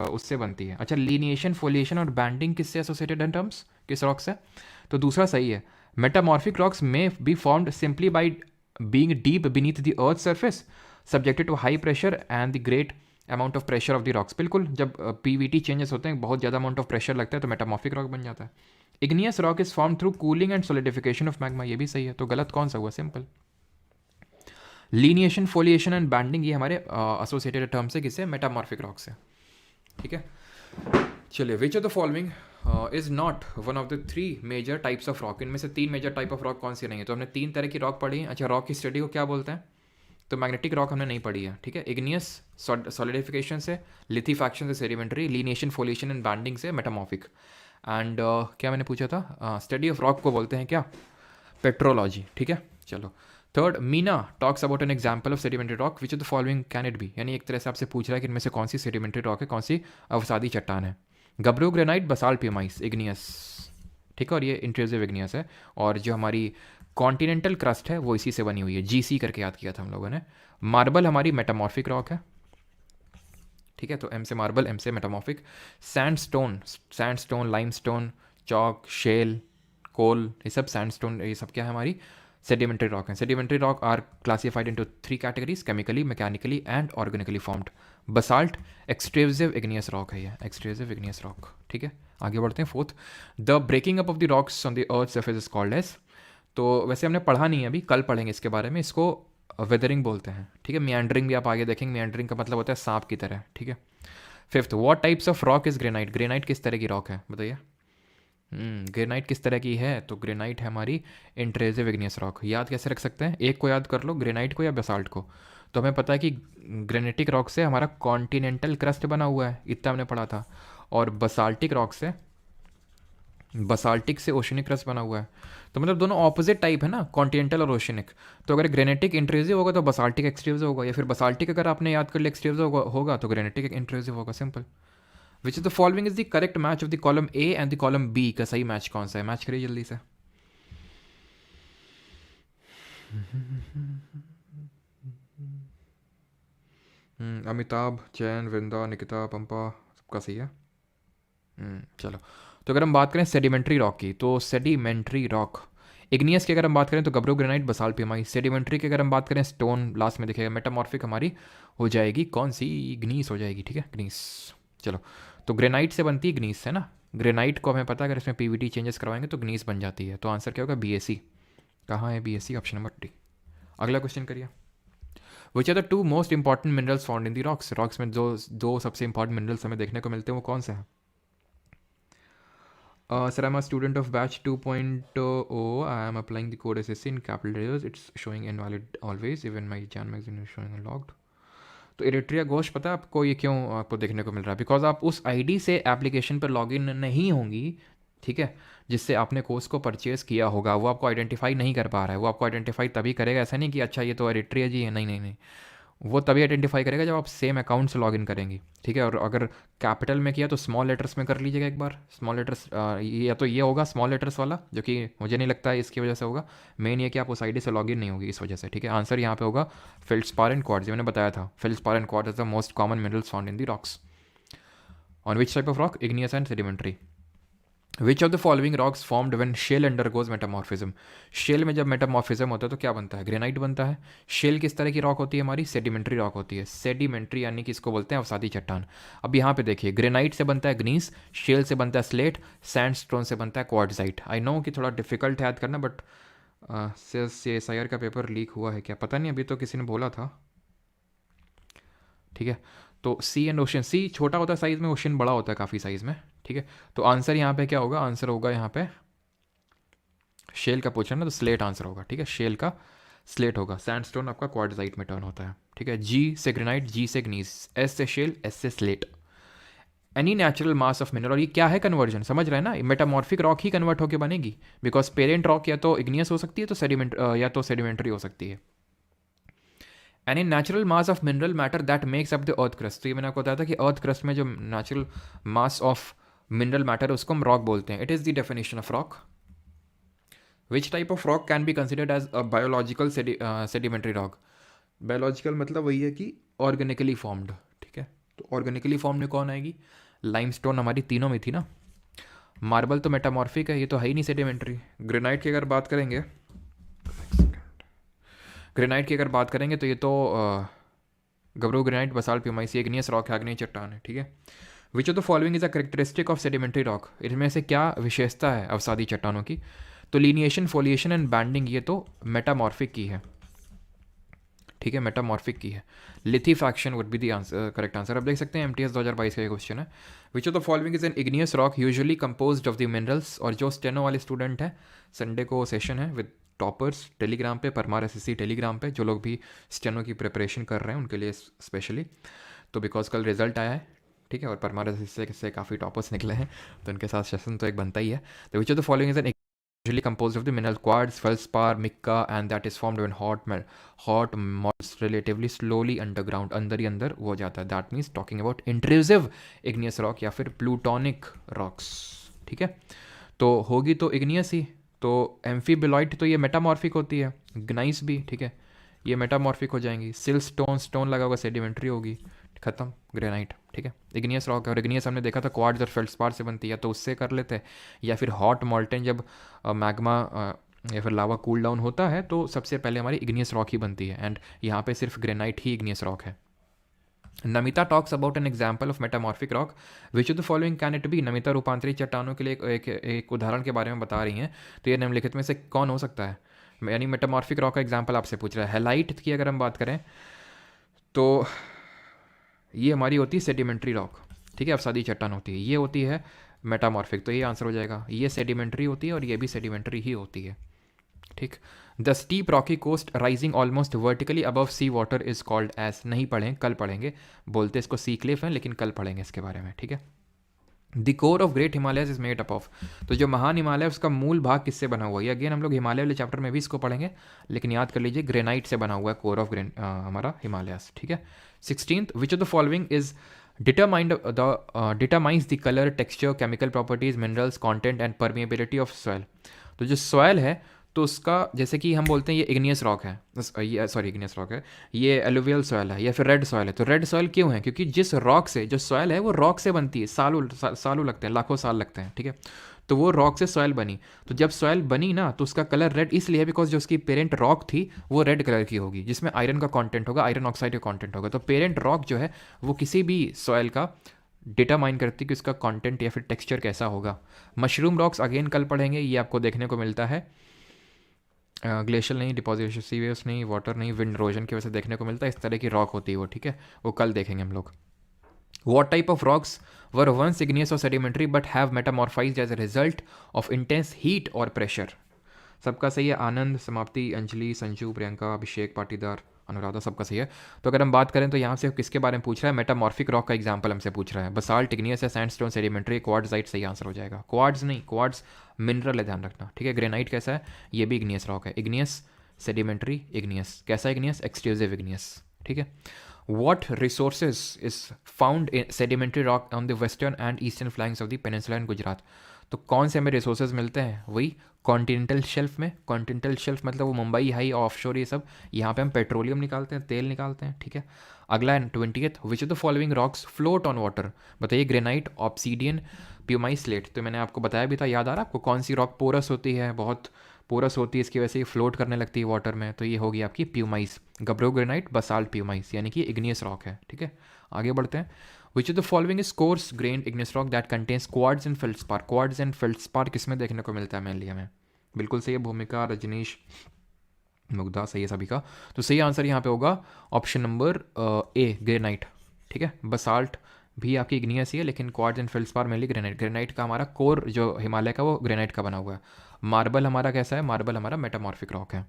उससे बनती है। अच्छा, लीनिएशन, फोलिएशन और बैंडिंग किससे एसोसिएटेड है टर्म्स, किस रॉक से? तो दूसरा सही है। मेटामॉर्फिक रॉक्स में be formed simply by being deep beneath the earth surface subjected to high pressure and the great amount of pressure of the rocks. बिल्कुल, जब पीवीटी चेंजेस होते हैं, बहुत ज़्यादा अमाउंट ऑफ प्रेशर लगता है, तो मेटामॉर्फिक रॉक बन जाता है। Igneous rock is form through cooling and solidification of magma, ये भी सही है। तो गलत कौन सा हुआ? Simple. Lineation, foliation and banding ये हमारे एसोसिएटेड टर्म्स है किससे? मेटामॉर्फिक रॉक से। ठीक है, चलिए, which of the following is not one of the three major types of rock? इनमें से तीन मेजर टाइप ऑफ रॉक कौन सी नहीं है? तो हमने तीन तरह की रॉक पढ़ी है। अच्छा, रॉक की स्टडी को क्या बोलते हैं? तो मैग्नेटिक रॉक हमने नहीं पढ़ी है। ठीक है, इग्नियस सॉलिडिफिकेशन से, लिथीफैक्शन से sedimentary, lineation, foliation and banding से मेटामॉर्फिक। एंड क्या मैंने पूछा था? स्टडी ऑफ रॉक को बोलते हैं क्या? पेट्रोलॉजी। ठीक है, चलो। Third, Meena talks about an example of sedimentary rock, which of the following can it be? यानी एक तरह से आपसे पूछ रहा है कि इनमें से कौन सी सेडिमेंट्री रॉक है, कौन सी अवसादी चट्टान है? गब्रो ग्रेनाइट, बसाल्ट पियमाइस, इग्नियस। ठीक है, और ये इंट्रूसिव इग्नियस है। और जो हमारी कॉन्टिनेंटल क्रस्ट है वो इसी से बनी हुई है, जीसी करके याद किया था हम लोगों ने। मार्बल हमारी मेटामॉर्फिक रॉक है। ठीक है, तो एम से मार्बल, एम से metamorphic. Sandstone, limestone, chalk, shale, coal, ये सब सैंडस्टोन, ये सब क्या है? हमारी सेडिमेंट्री रॉक है। Sedimentary rock are classified into three categories, chemically, mechanically and organically formed. Basalt extrusive igneous rock है, ये एक्सट्रूसिव इग्नियस रॉक। ठीक है, आगे बढ़ते हैं। Fourth, the breaking up of the rocks on the earth surface is called as. तो वैसे हमने पढ़ा नहीं है अभी, कल पढ़ेंगे इसके बारे में। इसको वेदरिंग बोलते हैं। ठीक है, मियांडरिंग भी आप आगे देखेंगे। मियांडरिंग का मतलब होता है सांप की तरह। ठीक है। Fifth, what types of rock is granite? Granite किस तरह की रॉक है, बताइए। ग्रेनाइट किस तरह की है? तो ग्रेनाइट है हमारी इंट्रूसिव इग्नियस रॉक। याद कैसे रख सकते हैं? एक को याद कर लो, ग्रेनाइट को या बेसाल्ट को। तो हमें पता है कि ग्रेनेटिक रॉक से हमारा कॉन्टिनेंटल क्रस्ट बना हुआ है, इतना हमने पढ़ा था। और बसाल्टिक रॉक से, बसाल्टिक से ओशनिक क्रस्ट बना हुआ है। तो मतलब दोनों ऑपोजिट टाइप है ना, कॉन्टिनेंटल और ओशनिक। तो अगर ग्रेनेटिक इंट्रूसिव होगा तो बसाल्टिक एक्सट्रूसिव होगा, या फिर बसाल्टिक अगर आपने याद कर लिया एक्सट्रूसिव होगा तो ग्रेनेटिक इंट्रूसिव होगा। Simple. Which is the following is the correct match of the column A and the column B? का सही मैच कौन सा है? मैच करिए जल्दी से। अमिताभ, चैन, वृंदा, निकिता, पंपा, सबका सही है। चलो, तो अगर हम बात करें सेडिमेंट्री रॉक की, तो सेडिमेंट्री रॉक इग्नियस की अगर हम बात करें तो गब्रो ग्रेनाइट, बसाल्ट पियमाइस। सेडिमेंट्री की अगर हम बात करें, स्टोन लास्ट में दिखेगा। मेटामॉर्फिक हमारी हो जाएगी कौन सी? ग्नीस हो जाएगी। ठीक है, ग्नीस। चलो, तो ग्रेनाइट से बनती है ग्नीस, है ना। ग्रेनाइट को हमें पता है, अगर इसमें पीवीटी चेंजेस करवाएंगे तो ग्नीस बन जाती है। तो आंसर क्या होगा? बीएससी। कहाँ है बीएससी? Option number D. अगला क्वेश्चन करिए। Which are the two most important minerals found in the rocks? Rocks में जो दो सबसे इंपॉर्टेंट मिनरल्स हमें देखने को मिलते हैं वो कौन से हैं? Sir, I'm a student of batch 2.0. I am applying the code SSC in capital letters. It's showing invalid always. Even my Jan magazine is showing unlocked. तो इरिट्रिया घोष पता है आपको ये क्यों आपको देखने को मिल रहा है? बिकॉज आप उस आईडी से एप्लीकेशन पर लॉगिन नहीं होंगी। ठीक है, जिससे आपने कोर्स को परचेज किया होगा, वो आपको आइडेंटिफाई नहीं कर पा रहा है। वो आपको आइडेंटिफाई तभी करेगा, ऐसा नहीं कि अच्छा ये तो इरिट्रिया जी है, नहीं नहीं नहीं। वो तभी आइडेंटिफाई करेगा जब आप सेम अकाउंट से लॉगिन करेंगी। ठीक है, और अगर कैपिटल में किया तो स्मॉल लेटर्स में कर लीजिएगा एक बार। स्मॉल लेटर्स या तो ये होगा स्मॉल लेटर्स वाला, जो कि मुझे नहीं लगता है इसकी वजह से होगा। मेन ये कि आप उस आईडी से लॉगिन नहीं होगी इस वजह से। ठीक है, आंसर यहाँ पे होगा फेल्ड्स्पार एंड क्वार्ट्ज, मैंने बताया था। Feldspar and quartz is the most common minerals found in the rocks. On which type of rock? Igneous and sedimentary. Which of the following rocks formed when shale undergoes metamorphism? Shale में जब metamorphism होता है तो क्या बनता है? Granite बनता है। शेल किस तरह की रॉक होती है? हमारी सेडिमेंट्री रॉक होती है। सेडिमेंट्री यानी कि इसको बोलते हैं अवसादी चट्टान। अब यहाँ पे देखिए, ग्रेनाइट से बनता है ग्नीस, शेल से बनता है स्लेट, सैंडस्टोन से बनता है क्वार्ट्जाइट। आई नो कि थोड़ा डिफिकल्ट है याद करना, बट CSIR का पेपर लीक हुआ है क्या पता नहीं, अभी तो किसी ने बोला था। ठीक है, तो सी एंड ओशन, सी छोटा होता है साइज में, ओशन बड़ा होता है काफ़ी साइज में। ठीक है, तो आंसर यहाँ पे क्या होगा? आंसर होगा यहाँ पे शेल का पूछना ना, तो स्लेट आंसर होगा। ठीक है, शेल का स्लेट होगा। सैंडस्टोन आपका क्वार्ट्जाइट में टर्न होता है। ठीक है, जी से ग्रेनाइट, जी से ग्नीस, एस से शेल, एस से slate. Any natural mass of mineral, और ये क्या है? कन्वर्जन, समझ रहे हैं ना। मेटामॉर्फिक रॉक ही कन्वर्ट होकर बनेगी, बिकॉज पेरेंट रॉक या तो इग्नियस हो सकती है, तो सेडिमेंट या तो सेडिमेंट्री हो सकती है। Any natural mass of mineral matter that makes up the earth crust. तो ये मैंने आपको बताया था कि अर्थ क्रस्ट में जो natural mass of mineral matter है उसको हम रॉक बोलते हैं। It is the definition of rock. Which type of rock can be considered as a biological sedimentary rock? Biological मतलब वही है कि ऑर्गेनिकली फॉर्म्ड। ठीक है, तो ऑर्गेनिकली फॉर्म में कौन आएगी? लाइमस्टोन हमारी तीनों में थी ना। मार्बल तो मेटामॉर्फिक है, ये तो है ही नहीं सेडिमेंट्री। ग्रेनाइट की अगर बात करेंगे, ग्रेनाइट की अगर बात करेंगे तो ये तो gabbro granite, basalt, pumice, igneous rock है, आग्नेय चट्टान है, ठीक है। Which of the following is a characteristic of sedimentary rock, इनमें से क्या विशेषता है अवसादी चट्टानों की? तो लीनिएशन, फोलिएशन एंड बैंडिंग ये तो मेटामॉर्फिक की है, ठीक है, मेटामॉर्फिक की है। Lithification would be the answer, correct answer. अब देख सकते हैं MTS 2022 का ये क्वेश्चन है। Which of the following is an igneous rock usually composed of the minerals. और जो स्टेनो वाले स्टूडेंट हैं, संडे को सेशन है विद टॉपर्स टेलीग्राम पे, परमार SSC टेलीग्राम पे, जो लोग भी स्टेनो की प्रिपरेशन कर रहे हैं उनके लिए स्पेशली, तो बिकॉज कल रिजल्ट आया है, ठीक है, और परमार SSC से काफ़ी टॉपर्स निकले हैं, तो उनके साथ सेशन तो एक बनता ही है। तो विच of the following is an usually composed of the mineral quartz, feldspar, mica, and that is formed when hot molds relatively slowly underground, अंदर ही अंदर वो जाता है। That means talking about intrusive igneous rock या फिर plutonic rocks, ठीक है। तो होगी तो igneous ही, तो एम्फीबिलॉइट तो ये मेटामॉर्फिक होती है, ग्नाइस भी, ठीक है, ये मेटामॉर्फिक हो जाएंगी। सिल स्टोन लगा होगा, सेडिमेंट्री होगी, खत्म, ग्रेनाइट, ठीक है। इग्नियस रॉक है, और इग्नियस हमने देखा था क्वार्ट्ज और फेल्डस्पार से बनती है, तो उससे कर लेते हैं, या फिर हॉट मॉल्टेन जब मैग्मा या फिर लावा कूल डाउन होता है तो सबसे पहले हमारी इग्नियस रॉक ही बनती है, एंड यहाँ पे सिर्फ ग्रेनाइट ही इग्नियस रॉक है। Namita talks about an example of metamorphic rock, which of the following can it be. Namita रूपांतरित चट्टानों के लिए एक उदाहरण के बारे में बता रही हैं, तो ये निम्नलिखित में से कौन हो सकता है? यानी मेटामॉर्फिक रॉक का एग्जाम्पल आपसे पूछ रहा है। हेलाइट की अगर हम बात करें तो ये हमारी होती है सेडिमेंट्री रॉक, ठीक है, अवसादी चट्टान होती है, ये होती है मेटामॉर्फिक, तो ये आंसर हो जाएगा। ये सेडिमेंट्री होती है और ये भी सेडिमेंट्री ही होती है, ठीक। The steep rocky coast rising almost vertically above sea water is called as, नहीं पढ़ें, कल पढ़ेंगे, बोलते इसको सी क्लिफ है लेकिन कल पढ़ेंगे इसके बारे में, ठीक है। The core of great Himalayas is made up of, तो जो महान हिमालय उसका मूल भाग किससे बना हुआ है? अगेन हम लोग हिमालय वाले चैप्टर में भी इसको पढ़ेंगे, लेकिन याद कर लीजिए ग्रेनाइट से बना हुआ है कोर ऑफ हमारा हिमालयस, ठीक है। 16th, which of the following is determines the color, texture, chemical properties, minerals content and permeability of soil। तो जो सॉयल है तो उसका, जैसे कि हम बोलते हैं ये इग्नियस रॉक है, ये सॉरी इग्नियस रॉक है, ये एलुवियल सॉयल है या फिर रेड सॉयल है। तो रेड सॉयल क्यों है? क्योंकि जिस रॉक से, जो सॉयल है वो रॉक से बनती है, सालों लगते हैं, लाखों साल लगते हैं, ठीक है। तो वो रॉक से सॉयल बनी, तो जब सॉयल बनी ना तो उसका कलर रेड इसलिए है बिकॉज जो उसकी पेरेंट रॉक थी वो रेड कलर की होगी, जिसमें आयरन का कंटेंट होगा, आयरन ऑक्साइड का कंटेंट होगा। तो पेरेंट रॉक जो है वो किसी भी सॉयल का डिटरमाइन करती है कि उसका कंटेंट या फिर टेक्सचर कैसा होगा। मशरूम रॉक्स अगेन कल पढ़ेंगे, ये आपको देखने को मिलता है, ग्लेशियल नहीं, डिपोजिशन सीवियस नहीं, वाटर नहीं, विंड इरोजन की वजह से देखने को मिलता है, इस तरह की रॉक होती है वो, ठीक है, वो कल देखेंगे हम लोग। What type of rocks were once igneous or sedimentary but have metamorphized as a result of intense heat or pressure? सबका सही है, आनंद, समाप्ति, अंजलि, संजू, प्रियंका, अभिषेक, पाटीदार, अनुराधा, सबका सही है। तो अगर हम बात करें तो यहाँ से किसके बारे में पूछ रहा है? मेटामॉर्फिक रॉक का एग्जांपल हमसे पूछ रहा है। बसाल्ट, इग्नियस है, सैंडस्टोन, सेडिमेंट्री, क्वार्ट्जाइट सही आंसर हो जाएगा। क्वार्ट्ज नहीं, क्वार्ट्ज मिनरल है, ध्यान रखना, ठीक है। ग्रेनाइट कैसा है? ये भी इग्नियस रॉक है। इग्नियस, सेडिमेंट्री, इग्नियस, कैसा इग्नियस? एक्सक्लूसिव इग्नियस, ठीक है। What resources is found in sedimentary rock on the western and eastern flanks of the peninsula in Gujarat? तो कौन से हमें रिसोर्सेज मिलते हैं? वही कॉन्टिनेंटल शेल्फ में। कॉन्टिनेंटल शेल्फ मतलब वो मुंबई हाई, ऑफशोर, ये सब, यहाँ पे हम पेट्रोलियम निकालते हैं, तेल निकालते हैं, ठीक है। अगला है 20th, which of the following rocks float on water? बताइए, ग्रेनाइट, ऑब्सीडियन, प्यूमाइस, स्लेट। तो मैंने आपको बताया भी था, याद आ रहा है आपको? कौन सी रॉक पोरस होती है, बहुत पोरस होती है, इसकी वजह से ये फ्लोट करने लगती है वाटर में, तो ये होगी आपकी प्यूमाइस। गब्रो ग्रेनाइट, बसाल्ट, प्यूमाइस, यानी कि इग्नियस रॉक है, ठीक है। आगे बढ़ते हैं। विच of the following is coarse grain igneous rock that contains quartz and feldspar? Quartz and feldspar किस में देखने को मिलता है मेनली हमें? बिल्कुल सही है, भूमिका, रजनीश, मुग्धा, सही है सभी का। तो सही आंसर यहाँ पे होगा ऑप्शन नंबर ए, ग्रेनाइट, ठीक है। बसाल्ट भी आपकी इग्नियस ही है, लेकिन quartz and feldspar mainly granite. Granite का हमारा कोर जो हिमालय का वो ग्रेनाइट का बना हुआ है। मार्बल हमारा कैसा है? मार्बल हमारा मेटामॉर्फिक रॉक है।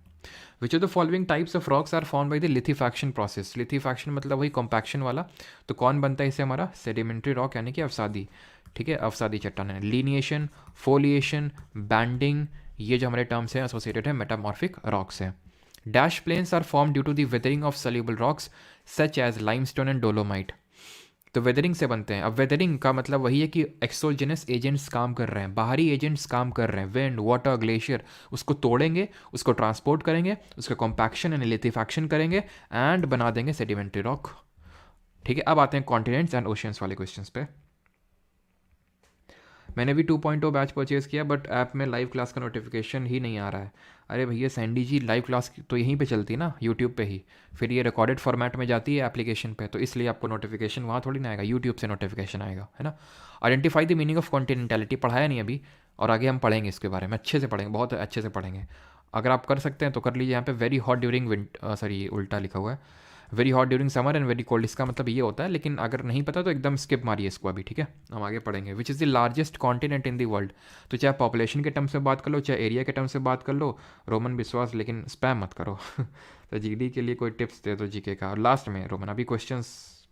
Which of the following types of rocks are form by the lithification process? Lithification मतलब वही कॉम्पैक्शन वाला। तो कौन बनता है इससे? हमारा सेडिमेंट्री रॉक, यानी कि अवसादी, ठीक है, अवसादी चट्टान है। लीनिएशन, फोलिएशन, बैंडिंग, ये जो हमारे टर्म्स हैं एसोसिएटेड है मेटामॉर्फिक रॉक से। Dash plains are form due to the weathering of soluble rocks such as limestone and dolomite. तो वेदरिंग से बनते हैं। अब वेदरिंग का मतलब वही है कि एक्सोजेनस एजेंट्स काम कर रहे हैं, बाहरी एजेंट्स काम कर रहे हैं, विंड, वाटर, ग्लेशियर, उसको तोड़ेंगे, उसको ट्रांसपोर्ट करेंगे, उसका कॉम्पैक्शन एंड लिथीफैक्शन करेंगे एंड बना देंगे सेडिमेंट्री रॉक। ठीक है, अब आते हैं कॉन्टिनेंट्स एंड ओशियंस वाले क्वेश्चंस पे। मैंने भी 2.0 बैच परचेज़ किया, बट ऐप में लाइव क्लास का नोटिफिकेशन ही नहीं आ रहा है। अरे भैया सैंडी जी, लाइव क्लास तो यहीं पे चलती है ना, यूट्यूब पे ही, फिर ये रिकॉर्डेड फॉर्मेट में जाती है एप्लीकेशन पे, तो इसलिए आपको नोटिफिकेशन वहाँ थोड़ी ना आएगा, यूट्यूब से नोटिफिकेशन आएगा, है ना। आइडेंटिफाई द मीनिंग ऑफ कॉन्टिनेंटैलिटी पढ़ाया नहीं अभी, और आगे हम पढ़ेंगे इसके बारे में, अच्छे से पढ़ेंगे, बहुत अच्छे से पढ़ेंगे। अगर आप कर सकते हैं तो कर लीजिए। यहाँ पे वेरी हॉट ड्यूरिंग सॉरी उल्टा लिखा हुआ है, very hot during summer and very cold, इसका मतलब ये होता है, लेकिन अगर नहीं पता तो एकदम स्किप मारिए इसको अभी, ठीक है, हम आगे पढ़ेंगे। विच is the largest continent in the world, तो चाहे पॉपुलेशन के टर्म से बात कर लो, चाहे एरिया के टर्म से बात कर लो, रोमन विश्वास, लेकिन स्पैम मत करो। तो जीडी के लिए कोई टिप्स दे दो जीके का, और लास्ट में रोमन अभी क्वेश्चन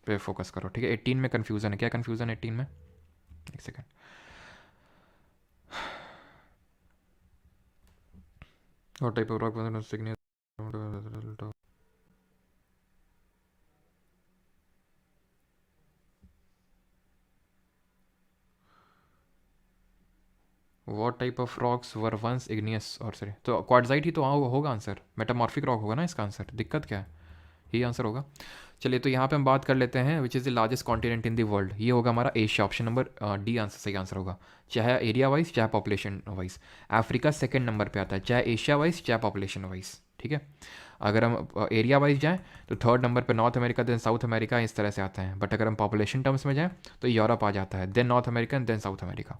पे फोकस करो, ठीक है। 18 में कन्फ्यूज़न है, क्या कन्फ्यूज़न है 18 में, एक second. What type of rock was signature? What type of rocks were once igneous, और सॉरी तो क्वार्टजाइट ही तो होगा आंसर, मेटामॉर्फिक रॉक होगा ना इसका आंसर, दिक्कत क्या है, यही आंसर होगा। चलिए तो यहाँ पे हम बात कर लेते हैं which is the largest continent in the world, ये होगा हमारा Asia, option number D answer सही आंसर होगा, चाहे एरिया वाइज चाहे पॉपुलेशन वाइज। अफ्रीका सेकंड नंबर पे आता है, चाहे एशिया वाइज चाहे पॉपुलेशन वाइज, ठीक है। अगर हम एरिया वाइज जाएँ तो थर्ड नंबर पे North America, then South America, इस तरह से आते हैं, बट अगर हम पॉपुलेशन टर्म्स में जाएँ तो यूरोप आ जाता है, then North America and then South America.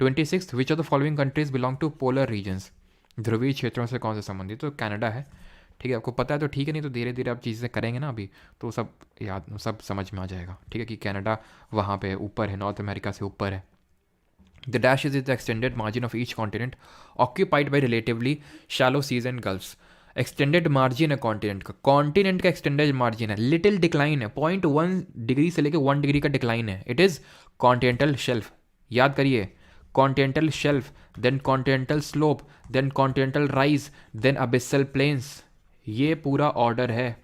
26 which of the following countries belong to polar regions, ध्रुवीय क्षेत्रों से कौन से संबंधित, तो कनाडा है, ठीक है, आपको पता है तो ठीक है, नहीं तो धीरे धीरे आप चीज़ें करेंगे ना अभी तो सब याद, सब समझ में आ जाएगा, ठीक है, कि कनाडा वहाँ पे ऊपर है, नॉर्थ अमेरिका से ऊपर है। The dash is the extended margin of each continent occupied by relatively shallow seas and gulfs. Extended margin है कॉन्टिनेंट का एक्सटेंडेड मार्जिन है, लिटिल डिक्लाइन है, 0.1 डिग्री से लेकर 1 डिग्री का डिक्लाइन है, इट इज़ कॉन्टिनेंटल शेल्फ, याद करिए, continental shelf, then continental slope, then continental rise, then abyssal plains, ये पूरा ऑर्डर है।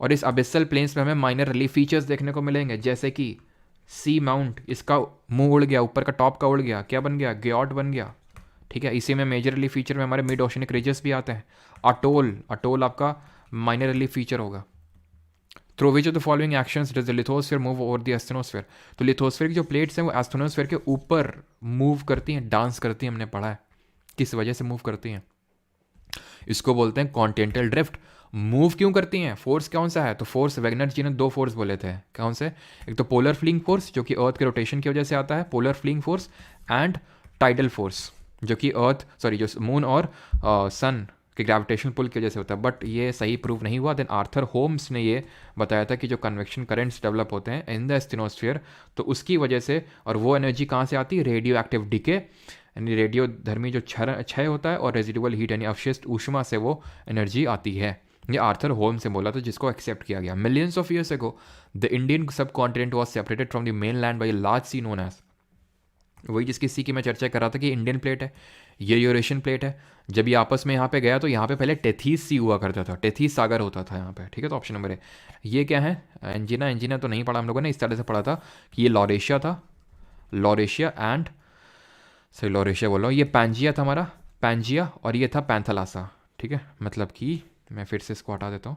और इस अबिसल प्लेन्स में हमें माइनर रिलीफ फीचर्स देखने को मिलेंगे, जैसे कि सी माउंट, इसका मुंह उड़ गया, ऊपर का टॉप का उड़ गया, क्या बन गया, ग्योट बन गया, ठीक है। इसी में मेजर रिलीफ फीचर में हमारे मिड ओशनिक रिजेस भी आते हैं। अटोल आपका माइनर रिलीफ फीचर होगा। Through which of the following actions does the lithosphere move over the asthenosphere, तो लिथोस्फीयर की जो प्लेट्स हैं वो एस्थेनोस्फीयर के ऊपर मूव करती हैं, डांस करती हैं, हमने पढ़ा है किस वजह से मूव करती हैं, इसको बोलते हैं कॉन्टिनेंटल ड्रिफ्ट। मूव क्यों करती हैं, फोर्स कौन सा है, तो फोर्स वेगनर जी ने 2 फोर्स बोले थे, कौन से, एक तो पोलर फ्लिंग फोर्स जो कि अर्थ के रोटेशन की वजह से आता है, polar fleeing force, and tidal force जो कि जो मून और सन के ग्रेविटेशनल पुल की वजह से होता है, बट ये सही प्रूव नहीं हुआ। देन आर्थर होम्स ने ये बताया था कि जो कन्वेक्शन करेंट्स डेवलप होते हैं इन द एस्थेनोस्फीयर, तो उसकी वजह से, और वो एनर्जी कहाँ से आती है, रेडियो एक्टिव डिके, यानी रेडियो धर्मी जो क्षय होता है, और रेजिडुअल हीट यानी अवशिष्ट ऊष्मा से वो एनर्जी आती है। ये आर्थर होम से बोला था, जिसको एक्सेप्ट किया गया। Millions of years ago the Indian subcontinent was separated from the mainland by large sea known as, वही जिसकी सी की मैं चर्चा कर रहा था कि इंडियन प्लेट है, ये यूरेशियन प्लेट है। जब ये आपस में यहाँ पे गया तो यहाँ पे पहले टेथीस सी हुआ करता था, टेथीस सागर होता था यहाँ पे, ठीक है। तो ऑप्शन नंबर है, ये क्या है, एंजिना तो नहीं पढ़ा हम लोगों ने, इस तरह से पढ़ा था कि ये लॉरेशिया था, लॉरेशिया एंड सही लॉरेशिया बोल रहा हूँ, ये पैंजिया था हमारा, पैंजिया, और ये था पैंथलासा, ठीक है। मतलब कि मैं फिर से इसको हटा देता हूँ,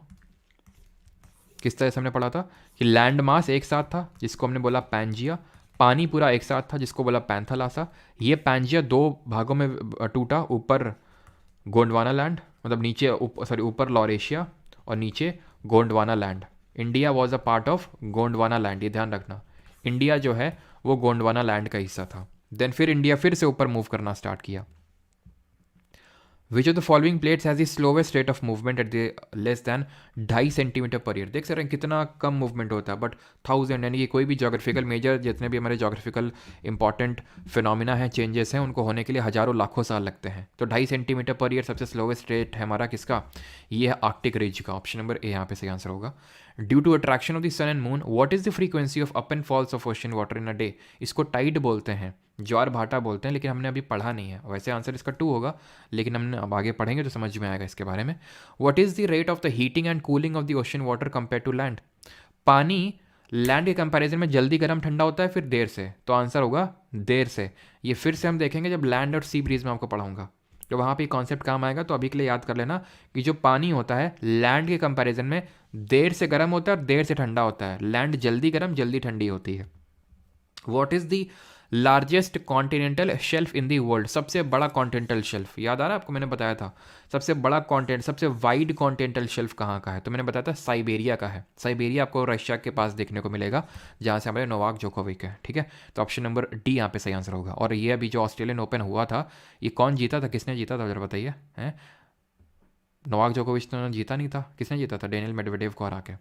किस तरह से हमने पढ़ा था कि लैंड मास एक साथ था जिसको हमने बोला पैंजिया, पानी पूरा एक साथ था जिसको बोला पैंथलासा। ये पैंजिया 2 भागों में टूटा, ऊपर गोंडवाना लैंड, मतलब नीचे ऊपर लॉरेशिया और नीचे Gondwana land. India was a part of Gondwana land, ये ध्यान रखना, इंडिया जो है वो गोंडवाना लैंड का हिस्सा था। देन फिर इंडिया फिर से ऊपर मूव करना स्टार्ट किया। विच of the following plates has the slowest rate of movement at the less than 2.5 centimetre per year, देख सकते हैं कितना कम मूवमेंट होता है, बट 1000 यानी कि कोई भी जोग्राफिकल मेजर, जितने भी हमारे जोग्राफिकल इंपॉर्टेंट फिनोमिना हैं, चेंजेस हैं, उनको होने के लिए हज़ारों लाखों साल लगते हैं। तो 2.5 सेंटीमीटर पर ईयर सबसे स्लोवेस्ट रेट है हमारा किसका, ये है आर्कटिक रिज का, ऑप्शन नंबर ए यहाँ पे सही आंसर होगा। Due to attraction of the sun and moon what is the frequency of up and falls of ocean water in a day, इसको टाइड बोलते हैं, ज्वार भाटा बोलते हैं, लेकिन हमने अभी पढ़ा नहीं है, वैसे आंसर इसका 2 होगा, लेकिन हमने अब आगे पढ़ेंगे तो समझ में आएगा इसके बारे में। What is the rate of the heating and cooling of the ocean water compare to land, पानी लैंड के कंपैरिजन में जल्दी गर्म ठंडा होता है फिर देर से, तो आंसर होगा देर से। ये फिर से हम देखेंगे जब लैंड और सी ब्रीज में आपको पढ़ाऊंगा, तो वहाँ पे कॉन्सेप्ट काम आएगा। तो अभी के लिए याद कर लेना कि जो पानी होता है लैंड के कंपैरिजन में देर से गर्म होता है और देर से ठंडा होता है। लैंड जल्दी गर्म जल्दी ठंडी होती है। What is the largest continental shelf in the world? सबसे बड़ा कॉन्टिनेंटल शेल्फ याद आ रहा है आपको? मैंने बताया था सबसे बड़ा कॉन्टिनेंट, सबसे वाइड कॉन्टिनेंटल शेल्फ कहाँ का है? तो मैंने बताया था साइबेरिया का है। साइबेरिया आपको रशिया के पास देखने को मिलेगा, जहाँ से हमारे नोवाक जोकोविक है। ठीक है, तो ऑप्शन नंबर डी यहाँ पे सही आंसर होगा। और ये अभी जो ऑस्ट्रेलियन ओपन हुआ था, ये कौन जीता था, किसने जीता था जरा बताइए? हैं, नोवाक जोकोविच तो जीता नहीं था, किसने जीता था? डेनियल मेडवेडेव को हरा के।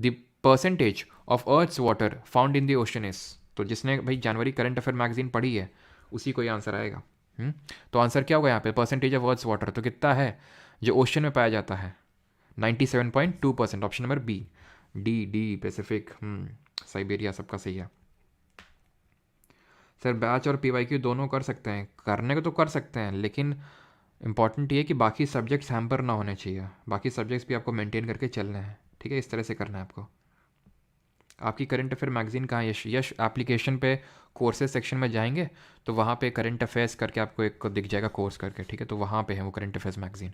The percentage of earth's water found in the ocean is, तो जिसने भाई जनवरी करंट अफेयर मैगजीन पढ़ी है उसी को ये आंसर आएगा। तो आंसर क्या होगा यहाँ पे? परसेंटेज ऑफ अर्थ्स वाटर तो कितना है जो ओशन में पाया जाता है? 97.2%। Option number B, D D Pacific. Siberia सबका सही है। सर बैच और पीवाईक्यू दोनों कर सकते हैं, करने को तो कर सकते हैं, लेकिन इंपॉर्टेंट ये है कि बाकी सब्जेक्ट्स हैम्पर ना होने चाहिए। बाकी सब्जेक्ट्स भी आपको मेंटेन करके चलने हैं। ठीक है, इस तरह से करना है आपको। आपकी करंट अफेयर मैगजीन कहाँ है? यश यश एप्लीकेशन पे कोर्सेज सेक्शन में जाएंगे तो वहाँ पे करंट अफेयर्स करके आपको एक दिख जाएगा कोर्स करके। ठीक है, तो वहाँ पे है वो current affairs magazine.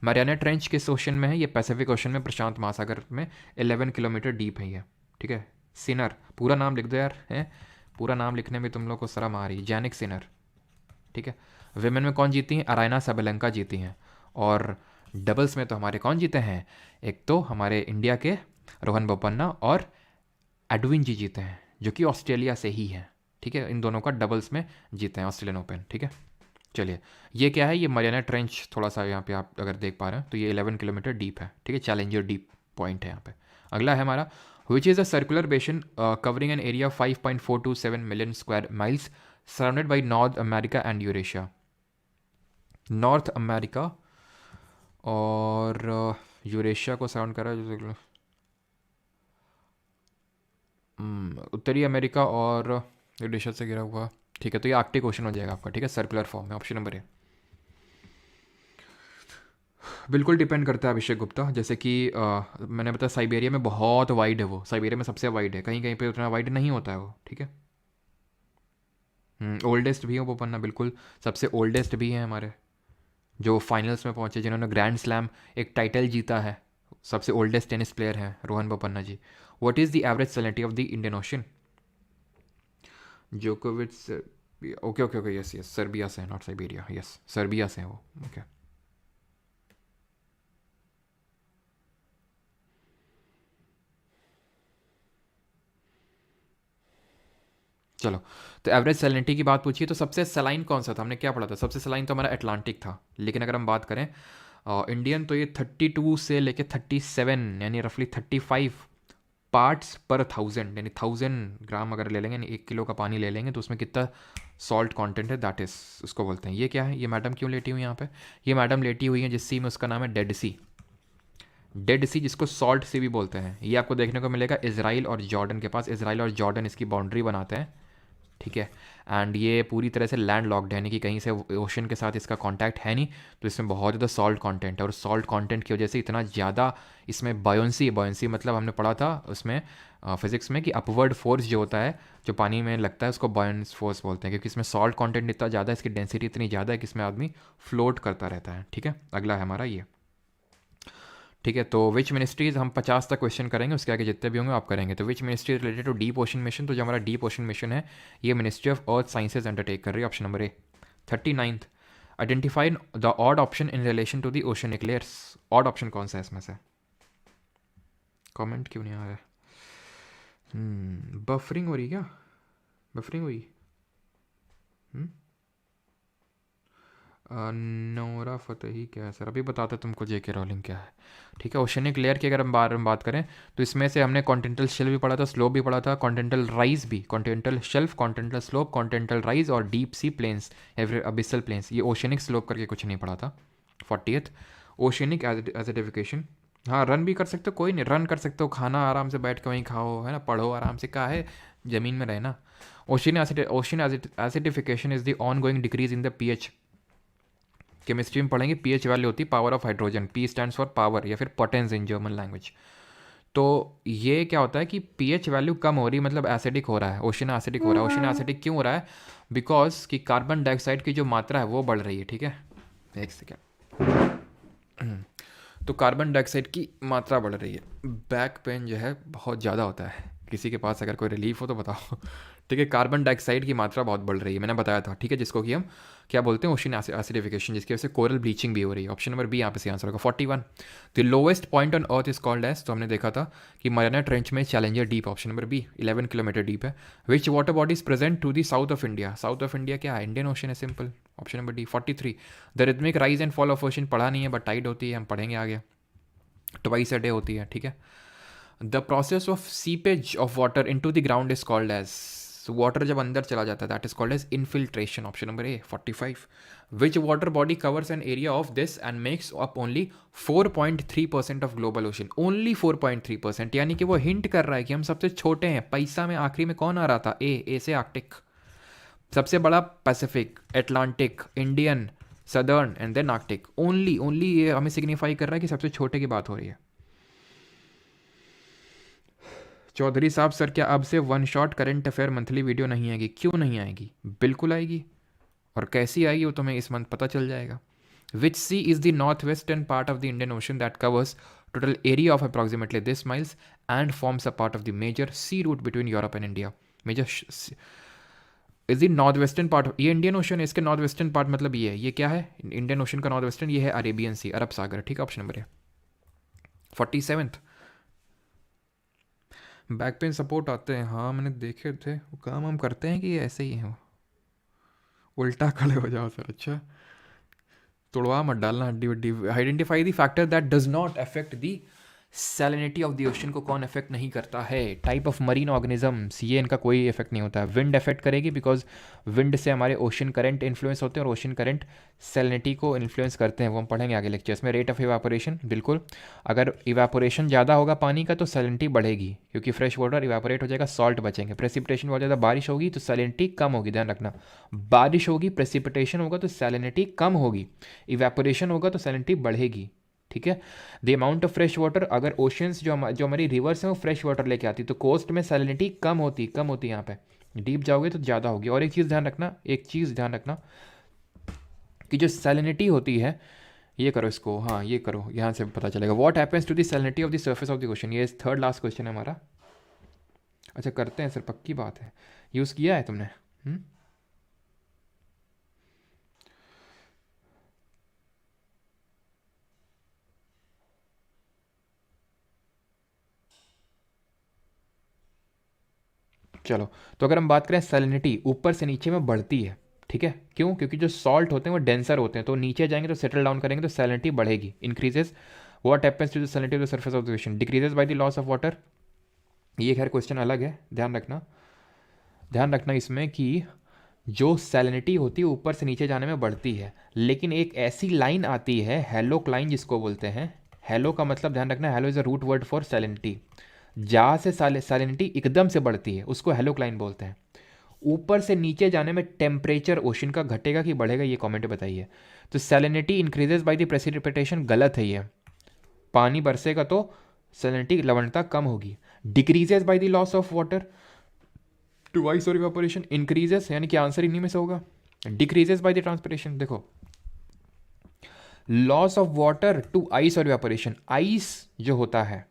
Mariana trench किस ओशन में है? ये पैसिफिक ओशन में, प्रशांत महासागर में 11 किलोमीटर डीप है ये। ठीक है, सिनर, पूरा नाम लिख दो यार, है पूरा नाम लिखने में तुम लोग को शर्म आ रही है। Jannik Sinner. ठीक है, विमेन में कौन जीती हैं? अरायना सबलंका जीती हैं। और डबल्स में तो हमारे कौन जीते हैं? एक तो हमारे इंडिया के रोहन बोपन्ना और एडविन जी जीते हैं, जो कि ऑस्ट्रेलिया से ही है। ठीक है, इन दोनों का डबल्स में जीते हैं ऑस्ट्रेलियन ओपन। ठीक है, चलिए ये क्या है? ये मरियाना ट्रेंच, थोड़ा सा यहाँ पे आप अगर देख पा रहे हैं तो ये 11 किलोमीटर डीप है। ठीक है, चैलेंजर डीप पॉइंट है यहाँ पे। अगला है हमारा, which is a circular basin covering an area 5.427 million square miles surrounded by north America and Eurasia. North America और यूरेशिया को सराउंड कर रहा है, उत्तरी अमेरिका और यूरेशिया से घिरा हुआ। ठीक है, तो ये आर्कटिक ओशन हो जाएगा आपका। ठीक है, सर्कुलर फॉर्म है। ऑप्शन नंबर ए। बिल्कुल डिपेंड करता है अभिषेक गुप्ता, जैसे कि मैंने बताया साइबेरिया में बहुत वाइड है वो, साइबेरिया में सबसे वाइड है, कहीं कहीं पे उतना वाइड नहीं होता है वो। ठीक है, ओल्डेस्ट भी है वो पन्ना, बिल्कुल सबसे ओल्डेस्ट भी है हमारे, जो फाइनल्स में पहुंचे, जिन्होंने ग्रैंड स्लैम एक टाइटल जीता है, सबसे ओल्डेस्ट टेनिस प्लेयर हैं Rohan Bopanna ji. What is the average salinity of the Indian Ocean? जोकोविच, okay okay okay, yes yes, Serbia से है, नॉट साइबेरिया। यस, सर्बिया से है वो। ओके, चलो, तो एवरेज सैलिनिटी की बात पूछिए, तो सबसे सलाइन कौन सा था? हमने क्या पढ़ा था? सबसे सलाइन तो हमारा अटलांटिक था, लेकिन अगर हम बात करें इंडियन, तो ये 32 से लेके 37, यानी रफली 35 पार्ट्स पर 1000, यानी 1000 ग्राम अगर ले लेंगे, यानी 1 किलो का पानी ले लेंगे, तो उसमें कितना सॉल्ट कंटेंट है, दैट इज़ उसको बोलते हैं। ये क्या है? ये मैडम क्यों लेटी हुई है यहाँ पे? ये मैडम लेटी हुई है जिस सी में, उसका नाम है डेड सी। डेड सी, जिसको सॉल्ट सी भी बोलते हैं। ये आपको देखने को मिलेगा इसराइल और जॉर्डन के पास। इसराइल और जॉर्डन इसकी बाउंड्री बनाते हैं। ठीक है, एंड ये पूरी तरह से लैंड लॉक्ड है, यानी कि कहीं से ओशन के साथ इसका कांटेक्ट है नहीं, तो इसमें बहुत ज़्यादा सॉल्ट कंटेंट है। और सॉल्ट कंटेंट की वजह से इतना ज़्यादा इसमें बायोंसी, बायोंसी मतलब हमने पढ़ा था उसमें फिजिक्स में कि अपवर्ड फोर्स जो होता है, जो पानी में लगता है, उसको बायोंस फोर्स बोलते हैं, क्योंकि इसमें सॉल्ट कंटेंट इतना ज़्यादा है, इसकी डेंसिटी इतनी ज़्यादा है कि इसमें आदमी फ्लोट करता रहता है। ठीक है, अगला है हमारा ये। ठीक है, तो विच मिनिस्ट्रीज, हम 50 तक क्वेश्चन करेंगे, उसके आगे जितने भी होंगे आप करेंगे। तो which ministry related to deep ocean mission, तो जो हमारा डीप ओशन मिशन है ये ministry of earth sciences undertake कर रही है। Option number A. 39th, identify the odd option in relation to the oceanic layers. Odd option कौन सा है इसमें से? कमेंट क्यों नहीं आ रहा है? बफरिंग हो रही क्या? बफरिंग हुई? नोरा फतेही क्या है सर? अभी बताते तुमको जेके रोलिंग क्या है। ठीक है, ओशनिक लेयर की अगर हम बात करें तो इसमें से हमने कॉन्टिनेंटल शेल्फ भी पढ़ा था, स्लोप भी पढ़ा था, कॉन्टिनेंटल राइज भी, continental shelf, continental slope, continental rise और डीप सी प्लेन्स या फिर अबिसल प्लेन्स। ये ओशनिक स्लोप करके कुछ नहीं पढ़ा था। 40th, oceanic acidification. हाँ, रन भी कर सकते हो, कोई नहीं, रन कर सकते हो, खाना आराम से बैठ के वहीं खाओ, है ना, पढ़ो आराम से, क्या है ज़मीन में रहना। Ocean acidification is the on going decrease in the pH. Chemistry में पढ़ेंगे पीएच वैल्यू होती है power of hydrogen, P stands for power या फिर पोटेंस इन जर्मन लैंग्वेज। तो ये क्या होता है कि पीएच वैल्यू कम हो रही, मतलब एसिडिक हो रहा है, ओशन एसिडिक हो रहा है। ओशन एसिडिक क्यों हो रहा है? बिकॉज कि कार्बन डाइऑक्साइड की जो मात्रा है वो बढ़ रही है। ठीक है, एक सेकेंड। तो कार्बन डाइऑक्साइड की मात्रा बढ़ रही है, बैक पेन जो है बहुत ज़्यादा होता है, किसी के पास अगर कोई रिलीफ हो तो बताओ। ठीक है, कार्बन डाइऑक्साइड की मात्रा बहुत बढ़ रही है, मैंने बताया था, ठीक है, जिसको कि हम क्या बोलते हैं, ओशन एसिडिफिकेशन, जिसकी वजह से कोरल ब्लीचिंग भी हो रही है। ऑप्शन नंबर बी यहाँ पे सही आंसर होगा। 41, the lowest point on earth is called as, तो हमने देखा था कि मरियाना ट्रेंच में Challenger Deep, option number B 11 kilometre deep है। Which water body is present to the south of India, south of India क्या है, इंडियन ओशन है, simple, option number D. 43, the rhythmic rise and fall of ocean, पढ़ा नहीं है but Tide होती है, हम पढ़ेंगे आगे, ट्वाइस अ डे होती है, ठीक है। The process of seepage of water into the ground is called as, water जब अंदर चला जाता है that is called as infiltration, option number A. 45, which water body covers an area of this and makes up only 4.3% of global ocean, only 4.3%, यानी कि वो hint कर रहा है कि हम सबसे छोटे हैं। पैसा में आखिरी में कौन आ रहा था, ए से आर्कटिक, सबसे बड़ा Pacific, Atlantic, Indian, southern and then Arctic, only ये हमें सिग्निफाई कर रहा है कि सबसे छोटे की बात हो रही है। चौधरी साहब सर, क्या अब से one shot current affair monthly video नहीं आएगी? क्यों नहीं आएगी, बिल्कुल आएगी, और कैसी आएगी वो तुम्हें इस मंथ पता चल जाएगा। Which sea is the north western part of the Indian Ocean that covers total area of approximately this miles and forms a part of the major sea route between Europe and India. Major is the north western part, ये Indian Ocean है, इसके north western part मतलब ये क्या है, Indian Ocean का north western, ये है अरेबियन सी, अरब सागर, ठीक है, ऑप्शन नंबर है। 47, बैक पेन सपोर्ट आते हैं, हाँ मैंने देखे थे, वो काम हम करते हैं कि ऐसे ही हैं, उल्टा खड़े हो जाओ सर, अच्छा तोड़वा मत डालना हड्डी वड्डी। Identify the factor that does not affect the salinity of the ocean, को कौन अफेक्ट नहीं करता है, टाइप ऑफ मरीन ऑर्गेनिजम्स, ये इनका कोई इफेक्ट नहीं होता है। विंड अफेक्ट करेगी बिकॉज विंड से हमारे ओशन करंट इन्फ्लुएंस होते हैं और ओशन करंट सैलिनिटी को इन्फ्लुएंस करते हैं, वो हम पढ़ेंगे आगे लेक्चर्स में। रेट ऑफ इवापोरेशन, बिल्कुल, अगर इवापोरेशन ज़्यादा होगा पानी का तो सैलिनिटी बढ़ेगी, क्योंकि फ्रेश वाटर इवापोरेट हो जाएगा, सॉल्ट बचेंगे। प्रेसिपिटेशन बहुत ज़्यादा बारिश होगी तो सैलिनिटी कम होगी, ध्यान रखना, बारिश होगी, प्रेसिपिटेशन होगा तो सैलिनिटी कम होगी, इवापोरेशन होगा तो सैलिनिटी बढ़ेगी, ठीक है। The amount of fresh water, अगर ओशंस जो हमारी रिवर्स हैं वो फ्रेश वाटर लेके आती तो कोस्ट में सैलिनिटी कम होती यहाँ पे, डीप जाओगे तो ज़्यादा होगी। और एक चीज़ ध्यान रखना कि जो सैलिनिटी होती है, ये करो इसको, हाँ ये करो, यहाँ से पता चलेगा। What happens to the salinity of the surface of the ocean, ये थर्ड लास्ट क्वेश्चन है हमारा। अच्छा करते हैं सर, पक्की बात है, यूज़ किया है तुमने? चलो, तो अगर हम बात करें सैलिनिटी ऊपर से नीचे में बढ़ती है, ठीक है, क्यों? क्योंकि जो सॉल्ट होते हैं वो डेंसर होते हैं, तो नीचे जाएंगे तो सेटल डाउन करेंगे तो सैलिनिटी बढ़ेगी, increases. What happens to the salinity of the surface of the ocean, decreases by the loss of water. ये खैर क्वेश्चन अलग है, ध्यान रखना इसमें कि जो सैलिनिटी होती है ऊपर से नीचे जाने में बढ़ती है, लेकिन एक ऐसी लाइन आती है हेलोक्लाइन जिसको बोलते हैं, हेलो का मतलब ध्यान रखना, halo is a root word for salinity, जहाँ से सैलिनिटी एकदम से बढ़ती है उसको हेलोक्लाइन बोलते हैं। ऊपर से नीचे जाने में टेम्परेचर ओशन का घटेगा कि बढ़ेगा, ये कमेंट बताइए। तो salinity increases by the precipitation, गलत है ये, पानी बरसेगा तो सैलिनिटी लवणता कम होगी। Decreases by the loss of water to ice और इवेपोरेशन, इंक्रीजेस यानी कि आंसर इन्हीं में से होगा। डिक्रीजेस बाय द ट्रांसपिरेशन, देखो loss of water to ice और इवेपोरेशन, आइस जो होता है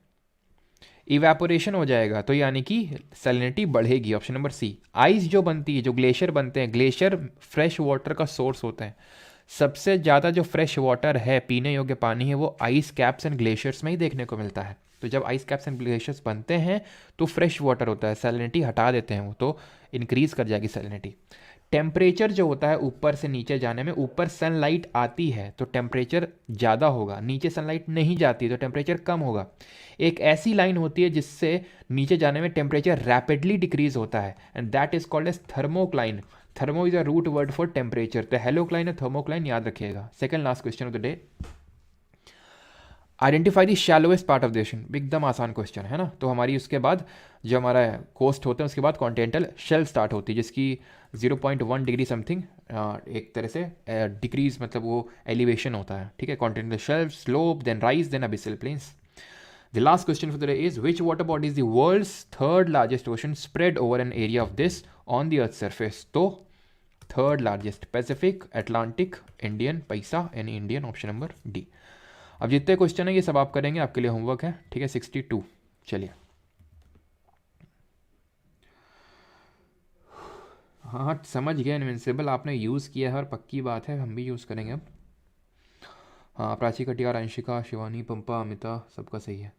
इवेपोरेशन हो जाएगा तो यानी कि सैलिनिटी बढ़ेगी, ऑप्शन नंबर सी। आइस जो बनती है, जो ग्लेशियर बनते हैं, ग्लेशियर फ्रेश वाटर का सोर्स होता है, सबसे ज़्यादा जो फ्रेश वाटर है, पीने योग्य पानी है, वो आइस कैप्स एंड ग्लेशियर्स में ही देखने को मिलता है। तो जब आइस कैप्स एंड ग्लेशियर्स बनते हैं तो फ्रेश वाटर होता है, सैलिनिटी हटा देते हैं वो, तो इंक्रीज कर जाएगी सैलिनिटी। टेम्परेचर जो होता है ऊपर से नीचे जाने में, ऊपर सनलाइट आती है तो टेम्परेचर ज़्यादा होगा, नीचे सनलाइट नहीं जाती तो टेम्परेचर कम होगा। एक ऐसी लाइन होती है जिससे नीचे जाने में टेम्परेचर रैपिडली डिक्रीज होता है and that is called as thermocline. Thermo is a root word for temperature, तो हेलोक्लाइन और थर्मोक्लाइन याद रखिएगा। Second last question of the day, identify the shallowest part of the ocean, एकदम आसान question है ना। तो हमारी उसके बाद जो हमारा कोस्ट होता है उसके बाद कॉन्टिनेंटल शेल्फ स्टार्ट होती है, जिसकी 0.1 डिग्री समथिंग एक तरह से डिक्रीज, मतलब वो एलिवेशन होता है, ठीक है। Continental shelf, slope, then rise, then abyssal plains. The last question for the day is, which water body is the world's third largest ocean spread over an area of this on the Earth's surface? तो third largest, Pacific, Atlantic, Indian, पैसा यानी Indian, option number D. अब जितने question है ये सब आप करेंगे, आपके लिए होमवर्क है, ठीक है। 62। चलिए, हाँ हाँ समझ गया, इनविंसिबल आपने यूज़ किया है और पक्की बात है हम भी यूज़ करेंगे अब। हाँ, प्राची, कटियार, अंशिका, शिवानी, पंपा, अमिता, सबका सही है।